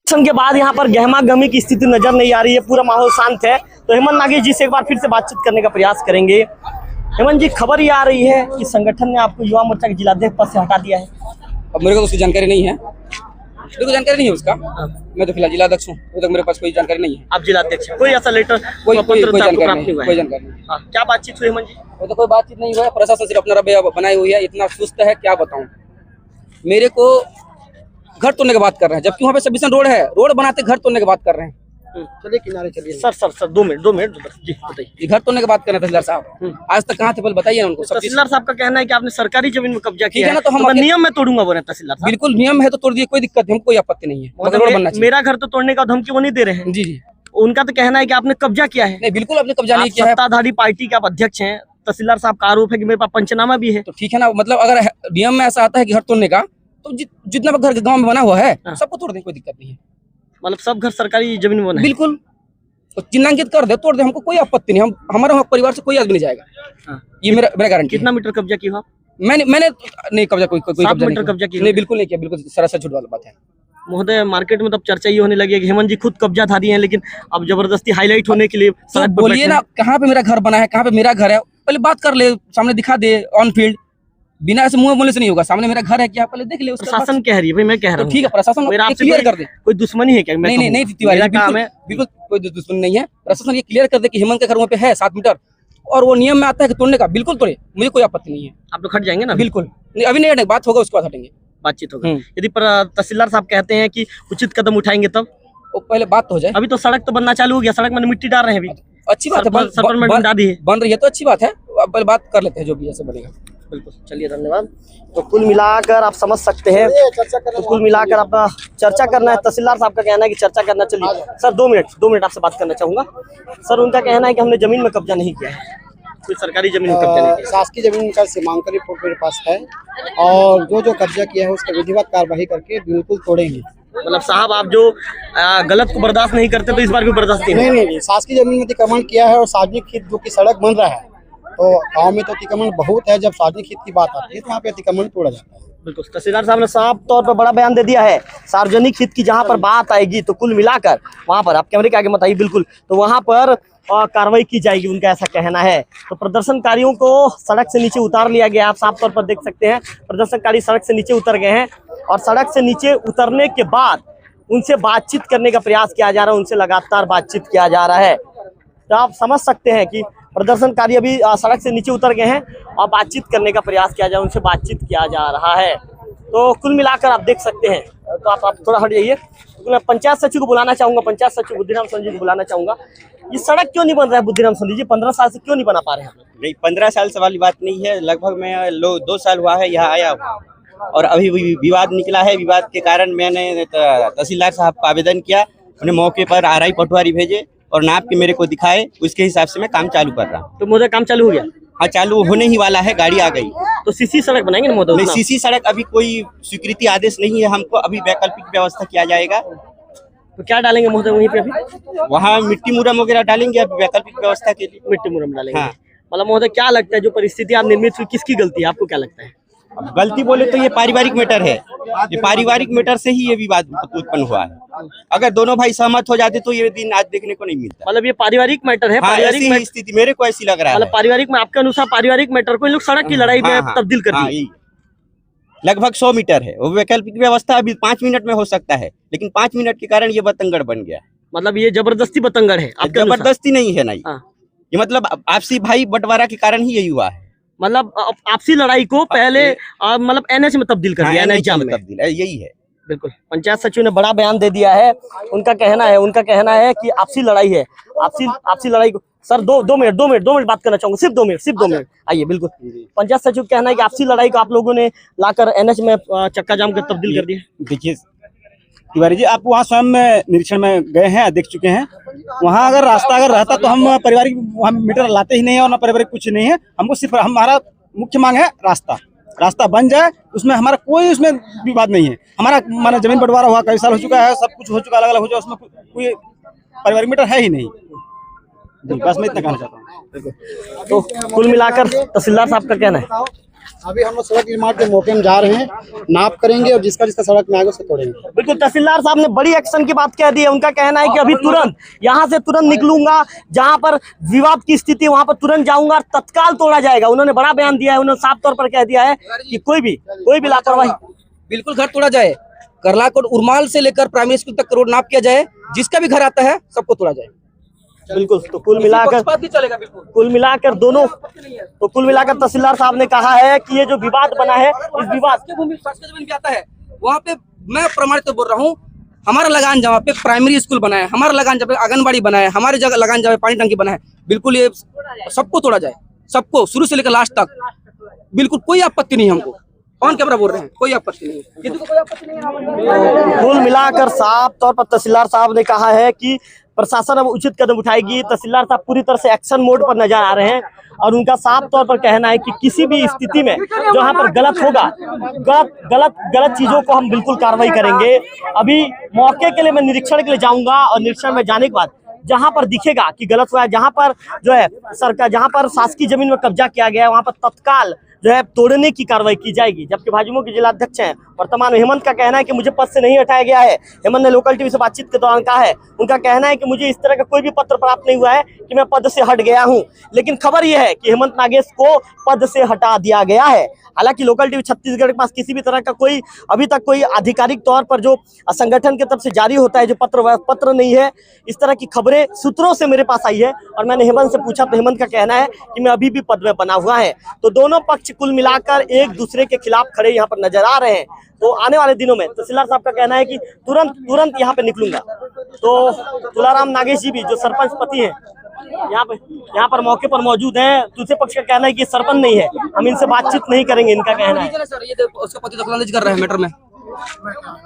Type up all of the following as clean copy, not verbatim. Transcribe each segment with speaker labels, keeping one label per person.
Speaker 1: के बाद यहाँ पर गहमा गहमी की स्थिति नजर नहीं आ रही है, पूरा माहौल शांत है। तो हेमंत नागेश जी से एक बार फिर से बातचीत करने का प्रयास करेंगे। हेमंत जी, खबर ये आ रही है कि संगठन ने आपको युवा मोर्चा के जिलाध्यक्ष पद से हटा दिया है।
Speaker 2: अब मेरे को तो उसकी जानकारी नहीं है, मेरे को जानकारी नहीं है उसका। मैं तो फिलहाल जिलाध्यक्ष हूँ, तो मेरे पास कोई जानकारी नहीं है।
Speaker 1: आप जिलाध्यक्ष, कोई ऐसा लेटर
Speaker 2: कोई जानकारी नहीं।
Speaker 1: क्या बातचीत हुई हेमंत जी?
Speaker 2: वो तो कोई बातचीत नहीं हुआ है, प्रशासन सिर्फ अपना रवैया बनाई हुई है, इतना सुस्त है क्या बताऊं। मेरे को घर तोड़ने की बात कर रहे हैं, जबकि वहाँ पे सब्सिशन रोड है, रोड बनाते घर तोड़ने की बात कर रहे हैं।
Speaker 1: चलिए किनारे चलिए। सर 2 मिनट जी बताइए।
Speaker 2: घर तोड़ने की बात कर रहे हैं तहसीलदार साहब, आज तक कहाँ थे पहले बताइए उनको।
Speaker 1: तहसीलदार साहब का कहना है कि आपने सरकारी जमीन में कब्जा किया
Speaker 2: है ना, तो हम
Speaker 1: नियम में तोड़ूंगा बोले तहसीलदार साहब।
Speaker 2: बिल्कुल नियम है तो तोड़ दिए, कोई दिक्कत नहीं, कोई आपत्ति नहीं है। रोड बनना चाहिए।
Speaker 1: मेरा घर तो तोड़ने का धमकी वो नहीं दे रहे हैं।
Speaker 2: जी जी,
Speaker 1: उनका तो कहना है कि आपने कब्जा किया है।
Speaker 2: नहीं बिल्कुल आपने कब्जा नहीं किया है।
Speaker 1: सत्ताधारी पार्टी के आप अध्यक्ष हैं, तहसीलदार साहब का आरोप है कि मेरे पास पंचनामा भी है।
Speaker 2: तो ठीक है ना, मतलब अगर नियम में ऐसा आता है कि घर तोड़ने का, तो जितना घर गांव में बना हुआ है सबको तोड़ दे, कोई दिक्कत नहीं है।
Speaker 1: मतलब सब घर सरकारी जमीन में बना है?
Speaker 2: बिल्कुल, तो चिन्हांकित कर दे, तोड़ दे, हमको कोई आपत्ति नहीं। हमारे परिवार से कोई आदमी नहीं जाएगा। ये मेरा गारंटी।
Speaker 1: कितना मीटर कब्जा किया?
Speaker 2: मैंने नहीं कब्जा, कोई कब्जा नहीं
Speaker 1: किया?
Speaker 2: नहीं, बिल्कुल नहीं किया, बिल्कुल सरासर झूठ वाला बात है।
Speaker 1: महोदय, मार्केट में तब चर्चा ये होने लगी है कि हेमंत जी खुद कब्जाधारी हैं, लेकिन अब जबरदस्ती हाईलाइट होने के लिए
Speaker 2: तो बोलिए ना, कहाँ पे मेरा घर बना है, कहाँ पे मेरा घर है, पहले बात कर ले, सामने दिखा दे ऑन फील्ड। बिना ऐसे मुंह बोलने से नहीं होगा, सामने मेरा घर है क्या पहले देख ले।
Speaker 1: प्रशासन कह रही है भाई, मैं कह रहा हूँ।
Speaker 2: ठीक है, प्रशासन क्लियर कर दे।
Speaker 1: कोई दुश्मनी है क्या?
Speaker 2: नहीं तिवारी, बिल्कुल कोई दुश्मनी नहीं है। प्रशासन ये क्लियर कर दे कि हेमंत का घर वहाँ पे है 7 मीटर, और वो नियम में आता है कि तोड़ने का, बिल्कुल तोड़े, मुझे कोई आपत्ति नहीं है।
Speaker 1: आप लोग हट जाएंगे ना?
Speaker 2: बिल्कुल नहीं, अभी नहीं, बात होगा उसके बाद हटेंगे,
Speaker 1: बातचीत होगी। यदि तहसीलदार साहब कहते हैं कि उचित कदम उठाएंगे तब
Speaker 2: वो पहले बात हो जाए।
Speaker 1: अभी तो सड़क तो बनना चालू हो गया, सड़क में मिट्टी डाल रहे हैं अभी।
Speaker 2: अच्छी बात है, बन रही है तो अच्छी बात है, पहले बात कर लेते हैं जो भी ऐसे बनेगा।
Speaker 1: बिल्कुल, चलिए धन्यवाद। तो कुल मिलाकर आप समझ सकते हैं, तो कुल मिलाकर आपका चर्चा करना है। तहसीलदार साहब का कहना है कि चर्चा करना। चलिए सर 2 मिनट आपसे बात करना चाहूंगा। सर, उनका कहना है कि हमने जमीन में कब्जा नहीं किया है, कोई सरकारी जमीन में कब्जा नहीं किया।
Speaker 3: शासकीय जमीन का सीमांकन रिपोर्ट मेरे पास है, और जो कब्जा किया है उसका विधिवत कार्रवाई करके बिल्कुल तोड़ेंगे।
Speaker 1: मतलब साहब, आप जो गलत को बर्दाश्त नहीं करते तो इस बार भी बर्दाश्त
Speaker 3: नहीं, शासकीय जमीन में अतिक्रमण किया है, और सार्वजनिक हित जो की सड़क बन रहा है, तो गांव में तो अतिक्रमण बहुत है, जब सार्वजनिक हित की बात आती है तो वहाँ पे अतिक्रमण तोड़ा जाता है। बिल्कुल,
Speaker 1: तहसीलदार साहब ने साफ तौर पर बड़ा बयान दे दिया है। सार्वजनिक हित की जहां पर बात आएगी तो कुल मिलाकर वहां पर, आप कैमरे के आगे मत आइए, बिल्कुल, तो वहां पर कार्रवाई की जाएगी, उनका ऐसा कहना है। तो प्रदर्शनकारियों को सड़क से नीचे उतार लिया गया, आप साफ तौर पर देख सकते हैं। प्रदर्शनकारी सड़क से नीचे उतर गए हैं, और सड़क से नीचे उतरने के बाद उनसे बातचीत करने का प्रयास किया जा रहा है, उनसे लगातार बातचीत किया जा रहा है। तो आप समझ सकते हैं कि प्रदर्शनकारी अभी सड़क से नीचे उतर गए हैं और बातचीत करने का प्रयास किया जा रहा है, उनसे बातचीत किया जा रहा है। तो कुल मिलाकर आप देख सकते हैं। तो आप थोड़ा हट जाइए। मैं पंचायत सचिव को बुलाना चाहूंगा, पंचायत सचिव बुद्धिराम सोनी जी को बुलाना चाहूंगा। ये सड़क क्यों नहीं बन रहा है बुद्धिराम सोनी जी? 15 साल से क्यों नहीं बना पा रहे हैं?
Speaker 4: नहीं, 15 साल से वाली बात नहीं है, लगभग मैं 2 साल हुआ है यहाँ आया हुआ, और अभी विवाद निकला है। विवाद के कारण मैंने तहसीलदार साहब को आवेदन किया, उन्हें मौके पर RI पटवारी भेजे और नाप के मेरे को दिखाए, उसके हिसाब से मैं काम चालू कर रहा हूँ।
Speaker 1: तो मोदी काम चालू हो गया?
Speaker 4: हाँ, चालू होने ही वाला है, गाड़ी आ गई।
Speaker 1: तो सीसी सड़क बनाएंगे ना मोदी?
Speaker 4: नहीं, सीसी सड़क अभी कोई स्वीकृति आदेश नहीं है हमको, अभी वैकल्पिक व्यवस्था किया जाएगा।
Speaker 1: तो क्या डालेंगे महोदय वहीं पे? अभी
Speaker 4: वहाँ मिट्टी मुरम वगैरह डालेंगे, अभी वैकल्पिक व्यवस्था के लिए
Speaker 1: मिट्टी मुरम डालेंगे।
Speaker 4: हाँ।
Speaker 1: मतलब महोदय, क्या लगता है जो परिस्थिति आप निर्मित हुई, किसकी गलती है? आपको क्या लगता है?
Speaker 4: अब गलती बोले तो ये पारिवारिक मैटर है, ये पारिवारिक मैटर से ही ये विवाद उत्पन्न हुआ है। अगर दोनों भाई सहमत हो जाते तो ये दिन आज देखने को नहीं मिलता।
Speaker 1: मतलब ये पारिवारिक मैटर है?
Speaker 4: हाँ, ऐसी स्थिति मेरे को ऐसी लग रहा है।
Speaker 1: मतलब पारिवारिक में, आपके अनुसार पारिवारिक मैटर को इन लोग सड़क की लड़ाई में तब्दील कर दिए।
Speaker 4: लगभग 100 मीटर है, वो वैकल्पिक व्यवस्था अभी 5 मिनट में हो सकता है, लेकिन 5 मिनट के कारण ये बतंगड़ बन गया।
Speaker 1: मतलब ये जबरदस्ती बतंगड़ है?
Speaker 4: जबरदस्ती नहीं है, नहीं, ये मतलब आपसी भाई बंटवारा के कारण ही यही हुआ है।
Speaker 1: मतलब आपसी लड़ाई को पहले मतलब NH में तब्दील कर दिया, NH में
Speaker 4: तब्दील है, यही है।
Speaker 1: बिल्कुल, पंचायत सचिव ने बड़ा बयान दे दिया है। उनका कहना है कि आपसी लड़ाई है, आपसी लड़ाई को। सर 2 मिनट बात करना चाहूंगा, सिर्फ 2 मिनट आइए। बिल्कुल, पंचायत सचिव कहना है कि आपसी लड़ाई को आप लोगों ने लाकर NH में चक्का जाम कर तब्दील कर दिया।
Speaker 5: देखिए तिवारी जी, आप वहाँ स्वयं निरीक्षण में गए हैं, देख चुके हैं। वहाँ अगर रास्ता रहता तो हम पारिवारिक वहाँ मीटर लाते ही नहीं है, और ना पारिवारिक कुछ नहीं है। हमको सिर्फ हमारा मुख्य मांग है रास्ता बन जाए, उसमें हमारा कोई उसमें विवाद नहीं है। हमारा माना जमीन बंटवारा हुआ कई साल हो चुका है, सब कुछ हो चुका, अलग अलग हो जाए, उसमें कोई पारिवारिक मीटर है ही नहीं। बस मैं इतना कहना चाहता हूँ।
Speaker 1: तो कुल मिलाकर तहसीलदार साहब का कहना है
Speaker 3: अभी हम लोग सड़क निर्माण के मौके में जा रहे हैं, नाप करेंगे और जिसका जिसका सड़क में आएगा उसे तोड़ेंगे।
Speaker 1: बिल्कुल, तहसीलदार साहब ने बड़ी एक्शन की बात कह दी है। उनका कहना है कि अभी तुरंत यहाँ से तुरंत निकलूंगा, जहाँ पर विवाद की स्थिति वहाँ पर तुरंत जाऊंगा और तत्काल तोड़ा जाएगा। उन्होंने बड़ा बयान दिया है, उन्होंने साफ तौर पर कह दिया है कि कोई भी लापरवाही,
Speaker 2: बिल्कुल घर तोड़ा जाए। करलाकोट उर्माल से लेकर प्राइमरी स्कूल तक रोड नाप किया जाए, जिसका भी घर आता है सबको तोड़ा जाए।
Speaker 1: बिल्कुल। तो कुल मिलाकर दोनों, तो कुल मिलाकर तहसीलदार साहब ने कहा है कि ये जो विवाद बना है, इस विवाद
Speaker 2: शासकीय भूमि शासकीय जमीन पे आता है, वहाँ पे मैं प्रमाणित बोल रहा हूँ, हमारा लगान जहाँ पे प्राइमरी स्कूल बना है, हमारा लगान जहाँ पे आंगनबाड़ी बना है, हमारे जगह लगान जहाँ पे पानी टंकी बना है, बिल्कुल ये सबको तोड़ा जाए, सबको शुरू से लेकर लास्ट तक। बिल्कुल कोई आपत्ति नहीं है हमको, ऑन कैमरा बोल रहे हैं, कोई आपत्ति नहीं है, किसी को कोई आपत्ति नहीं है।
Speaker 1: कुल मिलाकर साफ तौर पर तहसीलदार साहब ने कहा है कि प्रशासन अब उचित कदम उठाएगी। तहसीलदार साहब पूरी तरह से एक्शन मोड पर नजर आ रहे हैं और उनका साफ तौर पर कहना है कि किसी भी स्थिति में जो यहाँ पर गलत होगा, गलत चीजों को हम बिल्कुल कार्रवाई करेंगे। अभी मौके के लिए मैं निरीक्षण के लिए जाऊंगा और निरीक्षण में जाने के बाद जहां पर दिखेगा कि गलत हुआ है, जहां पर जो है सरकार, जहां पर शासकीय जमीन में कब्जा किया गया है, वहां पर तत्काल जो है तोड़ने की कार्रवाई की जाएगी। जबकि भाजपा के जिलाध्यक्ष हैं वर्तमान में, हेमंत का कहना है कि मुझे पद से नहीं हटाया गया है। हेमंत ने लोकल टीवी से बातचीत के दौरान कहा है, उनका कहना है कि मुझे इस तरह का कोई भी पत्र प्राप्त नहीं हुआ है कि मैं पद से हट गया हूं। लेकिन खबर यह है कि हेमंत नागेश को पद से हटा दिया गया है। हालांकि लोकल टीवी छत्तीसगढ़ के पास किसी भी तरह का कोई अभी तक कोई आधिकारिक तौर पर जो संगठन की तरफ से जारी होता है जो पत्र नहीं है। इस तरह की खबरें सूत्रों से मेरे पास आई है और मैंने हेमंत से पूछा तो हेमंत का कहना है कि मैं अभी भी पद में बना हुआ है। तो दोनों पक्ष कुल मिलाकर एक दूसरे के खिलाफ खड़े यहाँ पर नजर आ रहे हैं। तो आने वाले दिनों में तहसीलदार साहब का कहना है कि तुरंत यहाँ पे निकलूंगा। तो तुलाराम नागेश जी भी जो सरपंच पति है यहाँ पर मौके पर मौजूद हैं। दूसरे पक्ष का कहना है कि सरपंच नहीं है, हम इनसे बातचीत नहीं करेंगे, इनका कहना है।
Speaker 2: सर ये उसका पति दखलंदाजी कर रहे हैं मैटर में,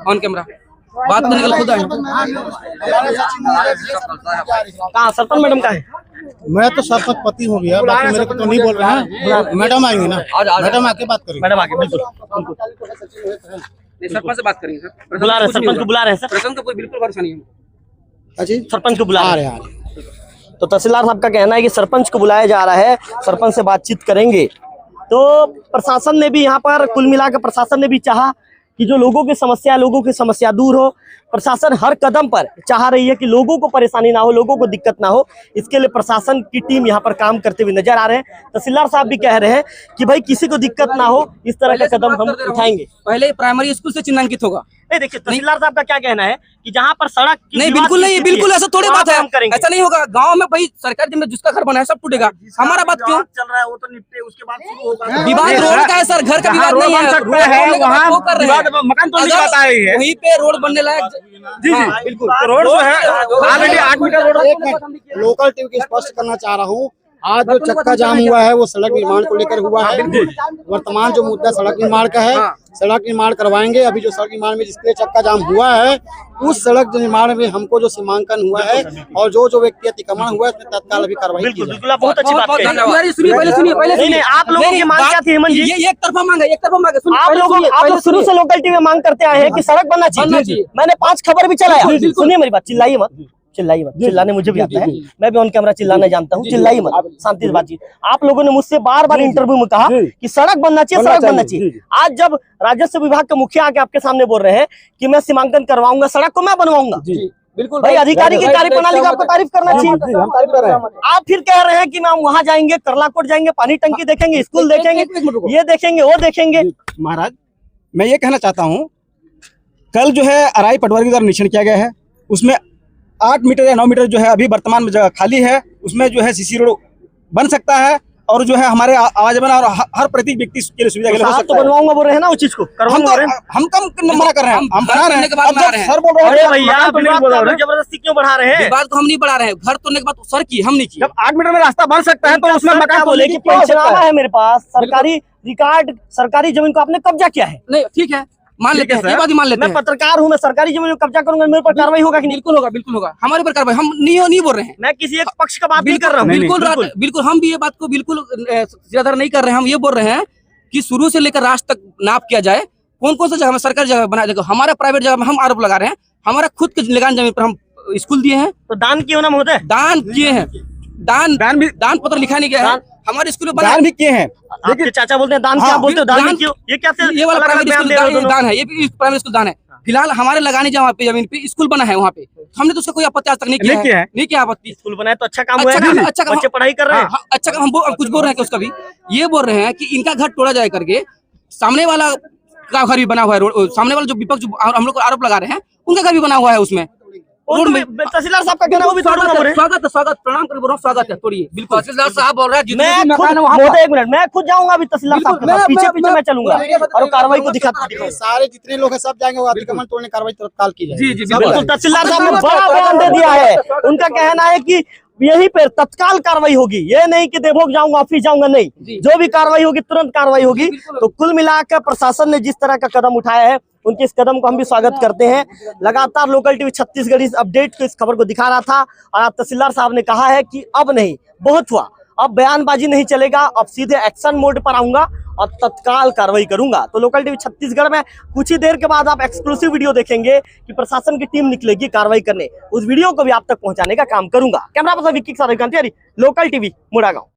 Speaker 2: ऑन कैमरा बात करने के लिए खुद आए।
Speaker 1: कहाँ सरपंच मैडम का है?
Speaker 3: मैं तो सरपंच पति हो गया, बाकी मेरे को तो नहीं बोल रहे हैं। मैडम आएंगे ना, मैडम आके बात करेंगे।
Speaker 1: मैडम आगे बिल्कुल
Speaker 2: सरपंच से बात करेंगे सर,
Speaker 1: बुला रहे हैं, सरपंच को बुला रहे हैं सर,
Speaker 2: प्रशासन का कोई बिल्कुल भरोसा नहीं है।
Speaker 3: अच्छा
Speaker 1: सरपंच को बुला रहे हैं।
Speaker 3: हैं।
Speaker 1: तो तहसीलदार साहब का कहना है कि सरपंच को बुलाया जा रहा है, सरपंच से बातचीत करेंगे। तो प्रशासन ने भी यहाँ पर कुल मिलाकर प्रशासन ने भी चाहा कि जो लोगों की समस्या दूर हो। प्रशासन हर कदम पर चाह रही है कि लोगों को परेशानी ना हो, लोगों को दिक्कत ना हो। इसके लिए प्रशासन की टीम यहाँ पर काम करते हुए नजर आ रहे हैं। तहसीलदार साहब भी कह रहे हैं कि भाई किसी को दिक्कत ना हो, इस तरह का कदम हम उठाएंगे।
Speaker 2: पहले प्राइमरी स्कूल से चिन्हांकित होगा।
Speaker 1: नहीं देखिए, तहसीलदार साहब का क्या कहना है कि जहाँ पर सड़क
Speaker 2: नहीं, बिल्कुल नहीं, बिल्कुल ऐसा थोड़ी बात है, ऐसा नहीं होगा। गांव में भाई सरकार में जिसका घर बना है सब टूटेगा, हमारा बात क्यों
Speaker 1: चल रहा है? वो तो निपटे, उसके बाद शुरू होगा।
Speaker 2: विवाद रोड का है सर, घर का विवाद नहीं है, वहीं पे रोड बनने लायक।
Speaker 5: जी बिल्कुल, रोड जो है already 8 metre road.
Speaker 3: Local TV को स्पष्ट करना चाह रहा हूँ, आज जो चक्का जाम हुआ है वो सड़क निर्माण को लेकर हुआ है। वर्तमान जो मुद्दा सड़क निर्माण का है, सड़क निर्माण करवाएंगे। अभी जो सड़क निर्माण में जिसके चक्का जाम हुआ है, उस सड़क निर्माण में हमको जो सीमांकन हुआ है और जो व्यक्ति अतिक्रमण हुआ है उसमें तत्काल अभी कार्रवाई की जाए।
Speaker 1: बिल्कुल, आप बहुत अच्छी बात कही।
Speaker 2: सुनिए,
Speaker 1: आप लोगों की मांग क्या थी हेमंत जी?
Speaker 2: ये एक तरफा मांग है, एक तरफा मांग है।
Speaker 1: आप लोग शुरू से लोकल टीवी में मांग करते आए हैं कि सड़क बनना चाहिए। मैंने 5 खबर भी चलाया। सुनिए मेरी बात, चिल्लाइए मत, चिल्लाने मुझे भी आता है, मैं भी ऑन कैमरा चिल्लाना जानता हूँ। चिल्लाइए मत, शांति से बातचीत। आप लोगों ने मुझसे बार इंटरव्यू में कहा कि सड़क बनना चाहिए, सड़क बनना चाहिए। आज जब राजस्व विभाग के मुखिया आके आपके सामने बोल रहे हैं कि मैं सीमांकन करवाऊंगा, सड़क को मैं बनवाऊंगा,
Speaker 2: बिल्कुल
Speaker 1: भाई अधिकारी की कार्यप्रणाली का आपको तारीफ करना चाहिए। आप फिर कह रहे हैं कि हम वहाँ जाएंगे, करलाकोट जाएंगे, पानी टंकी देखेंगे, स्कूल देखेंगे, ये देखेंगे, वो देखेंगे।
Speaker 5: महाराज मैं ये कहना चाहता हूँ, कल जो है अराई पटवारी के द्वारा निरीक्षण किया गया है, उसमें 8 मीटर या 9 मीटर जो है अभी वर्तमान में जगह खाली है, उसमें जो है सीसी रोड बन सकता है और जो है हमारे आवाज बना और हर प्रत्येक व्यक्ति के लिए सुविधा के लिए हो सकता है।
Speaker 1: बनवाऊंगा बोल रहे हैं ना, वो चीज को
Speaker 5: हम कम मना कर रहे हैं, हम बना रहे हैं। सर बोल रहे हैं
Speaker 1: जबरदस्ती क्यों बढ़ा रहे हैं?
Speaker 2: विवाद को हम नहीं बढ़ा रहे हैं, घर तोड़ने के बाद सर की हम नहीं की।
Speaker 5: जब 8 मीटर में रास्ता बन सकता है तो उसमें मकान
Speaker 1: बोले कि पंचनामा है मेरे पास, सरकारी रिकॉर्ड, सरकारी जमीन को आपने कब्जा किया है।
Speaker 2: नहीं ठीक है, मान लेते हैं, ये बात ही मान लेते हैं।
Speaker 1: मैं पत्रकार हूँ, मैं सरकारी जमीन में कब्जा करूंगा, मेरे पर कार्रवाई होगा कि नहीं?
Speaker 2: बिल्कुल होगा, बिल्कुल होगा, हमारे पर कार्रवाई। हम नहीं बोल रहे हैं,
Speaker 1: मैं किसी एक पक्ष का बात नहीं कर रहा हूँ।
Speaker 2: बिल्कुल हम भी ये बात को बिल्कुल ज्यादा नहीं कर रहे हैं। हम ये बोल रहे हैं कि शुरू से लेकर लास्ट तक नाप किया जाए, कौन कौन सा जगह में सरकारी जगह बना। देखो हमारा प्राइवेट जगह में हम आरोप लगा रहे हैं, हमारा खुद के लगान जमीन पर हम स्कूल दिए हैं।
Speaker 1: तो दान किए हो ना महोदय?
Speaker 2: दान किए हैं, दान पत्र लिखा नहीं गया है। हमारे स्कूल में बना
Speaker 5: दान भी किए हैं।
Speaker 1: आपके चाचा बोलते हैं दान, क्या
Speaker 5: हाँ,
Speaker 1: बोलते हो दान क्यों? ये क्या
Speaker 2: ये वाला प्राइमरी स्कूल दान है, ये भी प्राइमरी स्कूल दान है। फिलहाल हमारे लगाने जहाँ पे जमीन पे स्कूल बना है वहाँ पे, हमने तो उसका कोई आपत्ति आज तक नहीं किया है। नहीं किया आपत्ति।
Speaker 1: स्कूल बनाए तो अच्छा काम हुआ है ना?
Speaker 2: अच्छा काम,
Speaker 1: बच्चे पढ़ाई कर रहे हैं।
Speaker 2: हाँ, अच्छा काम। हम कुछ बोल रहे हैं कि उसका भी ये बोल रहे हैं कि इनका घर तोड़ा जाए करके, सामने वाला का घर भी बना हुआ है, सामने वाला जो विपक्ष हम लोग को आरोप लगा रहे हैं उनका घर भी बना हुआ है उसमें।
Speaker 1: तहसीलदार साहब का कहना वो भी तोड़ूंगा बोल रहे हैं।
Speaker 2: स्वागत प्रणाम कर बोल रहा हूँ, स्वागत है, तोड़िए बिल्कुल। तहसीलदार साहब बोल रहे हैं
Speaker 1: मैं खुद एक मिनट, मैं खुद जाऊंगा अभी तहसीलदार साहब के पास, पीछे पीछे मैं चलूंगा और कार्रवाई को दिखाता।
Speaker 3: सारे जितने लोग हैं सब जाएंगे, वो अतिक्रमण तोड़ने कार्रवाई तत्काल की जाएगी।
Speaker 2: जी
Speaker 1: बिल्कुल, तहसीलदार साहब ने बड़ा बयान दे दिया है। उनका कहना है कि यहीं पर तत्काल कार्रवाई होगी, ये नहीं कि देवभोग जाऊंगा ऑफिस जाऊंगा, नहीं, जो भी कार्रवाई होगी तुरंत कार्रवाई होगी। तो कुल मिलाकर प्रशासन ने जिस तरह का कदम उठाया है उनके इस कदम को हम भी स्वागत करते हैं। लगातार लोकल टीवी छत्तीसगढ़ इस अपडेट को, इस खबर को दिखा रहा था और आज तहसीलदार साहब ने कहा है कि अब नहीं, बहुत हुआ, अब बयानबाजी नहीं चलेगा, अब सीधे एक्शन मोड पर आऊंगा और तत्काल कार्रवाई करूंगा। तो लोकल टीवी छत्तीसगढ़ में कुछ ही देर के बाद आप एक्सक्लूसिव वीडियो देखेंगे कि प्रशासन की टीम निकलेगी कार्रवाई करने। उस वीडियो को भी आप तक पहुंचाने का काम करूंगा। कैमरा पर्सन विक्की के साथ लोकल टीवी मुड़ागांव।